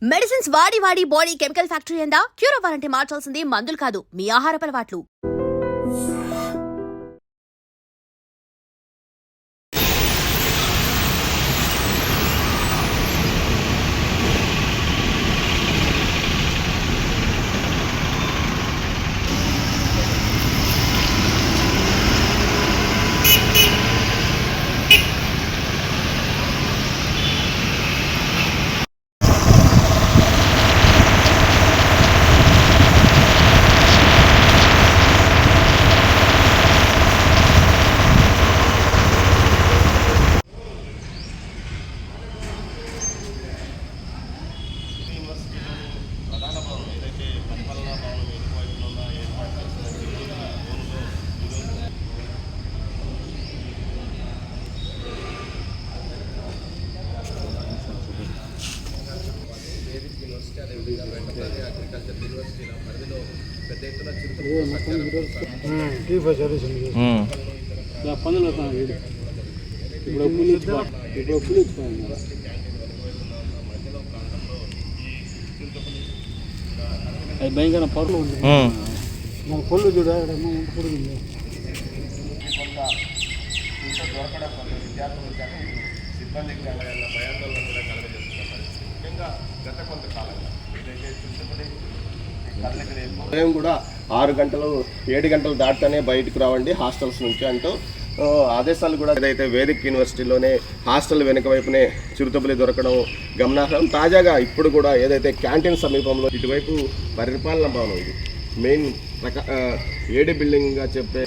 Medicines వాడి వాడి body chemical factory అయిందా? క్యూర్ అవ్వాలంటే మార్చాల్సింది మందులు కాదు, మీ ఆహారపు అలవాట్లు. అగ్రికల్చర్ యూనివర్సిటీల పరిధిలో పెద్ద ఎత్తున భయంకర పరులు ఉంది పొల్లు చూడ దొరకడం వల్ల విద్యార్థులు కానీ సిబ్బందికి భయాందోళన కూడా కలగజేస్తున్న పరిస్థితి. ముఖ్యంగా గత కొంతకాలంగా ఏదైతే ఉదయం కూడా 6 గంటలు 7 గంటలు దాటుతూనే బయటకు రావండి హాస్టల్స్ నుంచి అంటూ ఆదేశాలు కూడా ఏదైతే వేదిక్ యూనివర్సిటీలోనే హాస్టల్ వెనుక వైపునే చిరుతపులి దొరకడం గమనార్హం. తాజాగా ఇప్పుడు కూడా ఏదైతే క్యాంటీన్ సమీపంలో ఇటువైపు పరిపాలన భవనం, ఇది మెయిన్ ఏడి బిల్డింగ్గా చెప్పే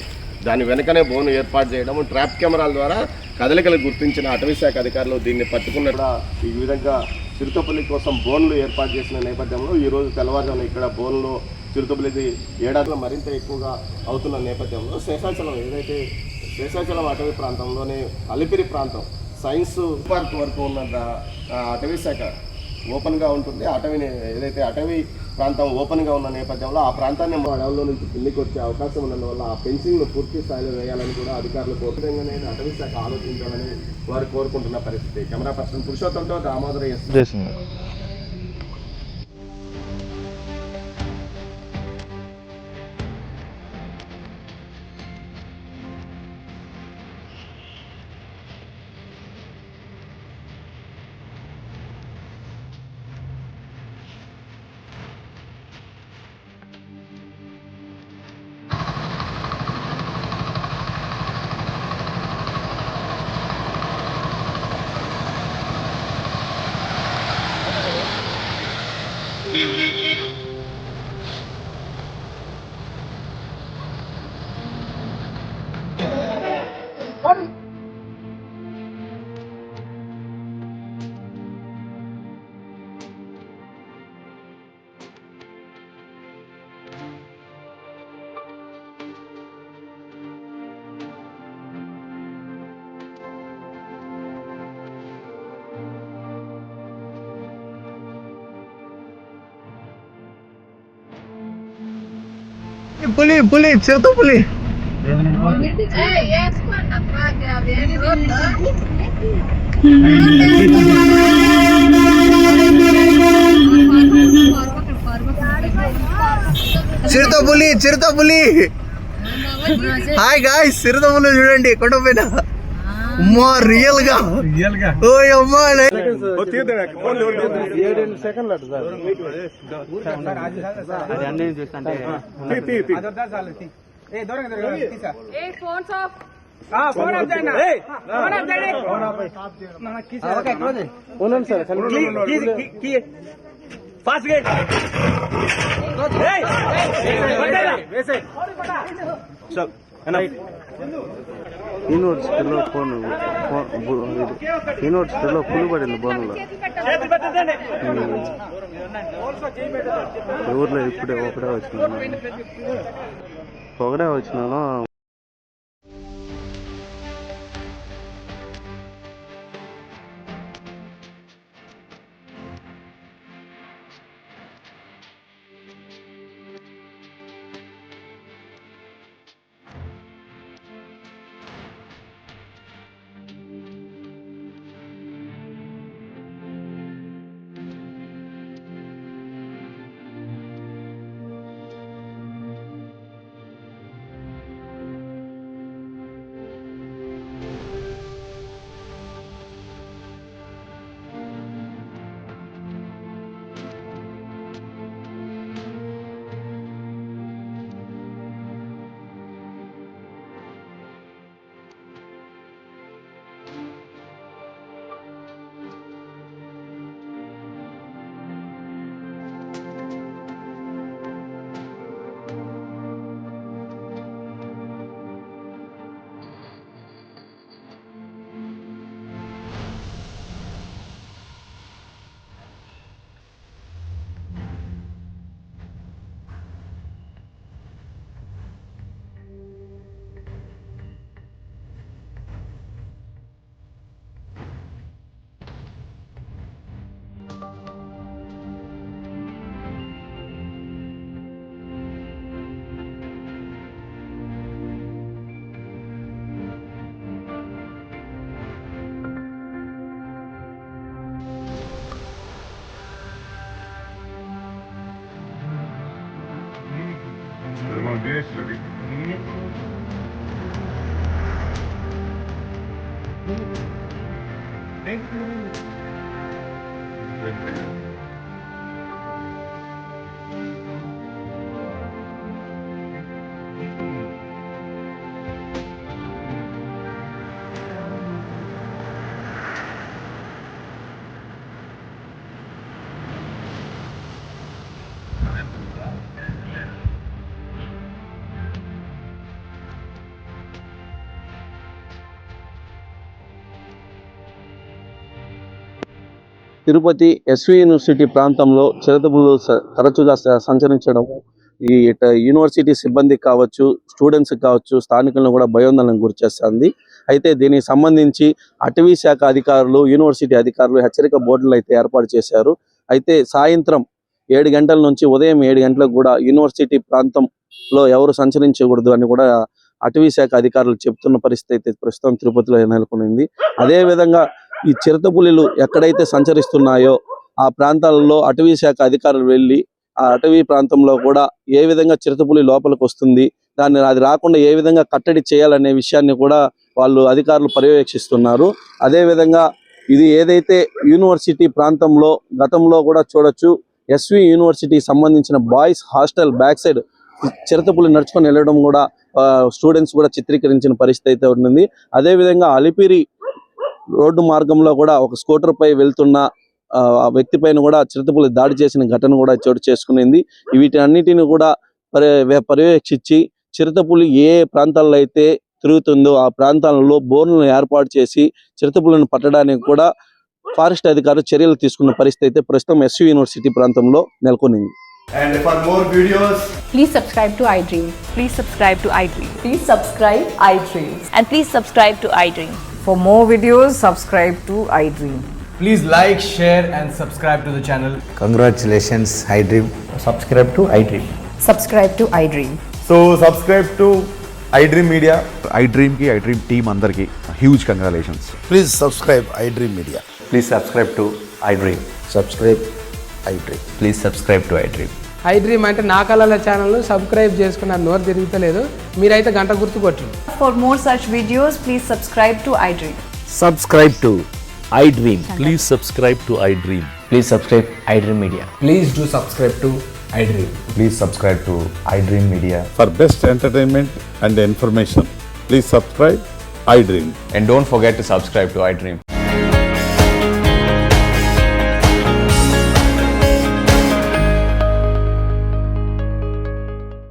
దాని వెనుకనే బోను ఏర్పాటు చేయడం, ట్రాప్ కెమెరాల ద్వారా కదలికలు గుర్తించిన అటవీ శాఖ అధికారులు దీన్ని పట్టుకున్నట్టు ఈ విధంగా చిరుతపులి కోసం బోన్లు ఏర్పాటు చేసిన నేపథ్యంలో ఈరోజు తెల్లవారుజామున ఇక్కడ బోన్లో చిరుతపులిది ఏడాదిలో మరింత ఎక్కువగా అవుతున్న నేపథ్యంలో శేషాచలం అటవీ ప్రాంతంలోనే అలిపిరి ప్రాంతం సైన్స్ పార్క్ వరకు ఉన్న అటవీ శాఖ ఓపెన్గా ఉంటుంది. ఏదైతే అటవీ ప్రాంతం ఓపెన్గా ఉన్న నేపథ్యంలో ఆ ప్రాంతాన్ని అడవుల్లో నుంచి కిందికి వచ్చే అవకాశం ఉన్నందువల్ల ఆ ఫెన్సింగ్ను పూర్తి స్థాయిలో వేయాలని కూడా అధికారులు కోరుకుంటూనే అటవీ శాఖ ఆలోచించాలని వారు కోరుకుంటున్న పరిస్థితి. కెమెరా పర్సన్ పురుషోత్తంతో దామోదర ఎస్. పులి చిరుతపులి చిరుతపులి హాయ్ గాయ్స్, చిరుతపులి చూడండి కొండపైన. అమ్మా రియల్ గా ఓ అమ్మా సెకండ్ యూనివర్సిటీలో పులి పడింది బోన్లో. ఊర్లో ఇప్పుడే ఒకడే వచ్చినాను. తిరుపతి ఎస్వి యూనివర్సిటీ ప్రాంతంలో చిరుతపులు తరచుగా సంచరించడం ఈ యూనివర్సిటీ సిబ్బందికి కావచ్చు, స్టూడెంట్స్ కావచ్చు, స్థానికులను కూడా భయోందోళనకు గురిచేస్తుంది. అయితే దీనికి సంబంధించి అటవీ శాఖ అధికారులు, యూనివర్సిటీ అధికారులు హెచ్చరిక బోర్డులు అయితే ఏర్పాటు చేశారు. అయితే సాయంత్రం 7 గంటల నుంచి ఉదయం 7 గంటలకు కూడా యూనివర్సిటీ ప్రాంతంలో ఎవరు సంచరించకూడదు అని కూడా అటవీ శాఖ అధికారులు చెప్తున్న పరిస్థితి అయితే ప్రస్తుతం తిరుపతిలో నెలకొనింది. అదేవిధంగా ఈ చిరుతపులులు ఎక్కడైతే సంచరిస్తున్నాయో ఆ ప్రాంతాలలో అటవీ శాఖ అధికారులు వెళ్ళి ఆ అటవీ ప్రాంతంలో కూడా ఏ విధంగా చిరుతపులి లోపలికి వస్తుంది, దాన్ని అది రాకుండా ఏ విధంగా కట్టడి చేయాలనే విషయాన్ని కూడా వాళ్ళు అధికారులు పర్యవేక్షిస్తున్నారు. అదేవిధంగా ఇది ఏదైతే యూనివర్సిటీ ప్రాంతంలో గతంలో కూడా చూడొచ్చు, ఎస్వి యూనివర్సిటీకి సంబంధించిన బాయ్స్ హాస్టల్ బ్యాక్ సైడ్ చిరుతపులి నడుచుకొని వెళ్ళడం కూడా స్టూడెంట్స్ కూడా చిత్రీకరించిన పరిస్థితి అయితే ఉంటుంది. అదేవిధంగా అలిపిరి రోడ్డు మార్గంలో కూడా ఒక స్కూటర్ పై వెళ్తున్న ఆ వ్యక్తి పైన కూడా చిరుతపులి దాడి చేసిన ఘటన కూడా చోటు చేసుకునింది. వీటన్నిటిని కూడా పర్యవేక్షించి చిరుతపులి ఏ ప్రాంతాల్లో అయితే తిరుగుతుందో ఆ ప్రాంతాలలో బోర్లను ఏర్పాటు చేసి చిరుతపులను పట్టడానికి కూడా ఫారెస్ట్ అధికారులు చర్యలు తీసుకున్న పరిస్థితి అయితే ప్రస్తుతం ఎస్వి యూనివర్సిటీ ప్రాంతంలో నెలకొనింది. And for more videos, Please subscribe to iDream. Please subscribe to iDream. Please subscribe iDream. And please subscribe to iDream. For more videos, subscribe to iDream. Please like, share and subscribe to the channel. Congratulations, iDream. Subscribe to iDream. Subscribe to iDream. So subscribe to iDream Media. iDream ki iDream team andarki huge congratulations. Please subscribe iDream Media. Please subscribe to iDream. Subscribe iDream. Please subscribe to iDream. iDream అంటే నా కళల channel subscribe చేసుకున్నారు, నోరు తిరుగుతలేదు. మీరైతే గంట గుర్తు కొట్టండి. For more such videos, please subscribe to iDream. Subscribe to iDream. Please subscribe to iDream. Please subscribe iDream Media. Please do subscribe to iDream. Please subscribe to iDream Media. For best entertainment and information, please subscribe iDream. And don't forget to subscribe to iDream.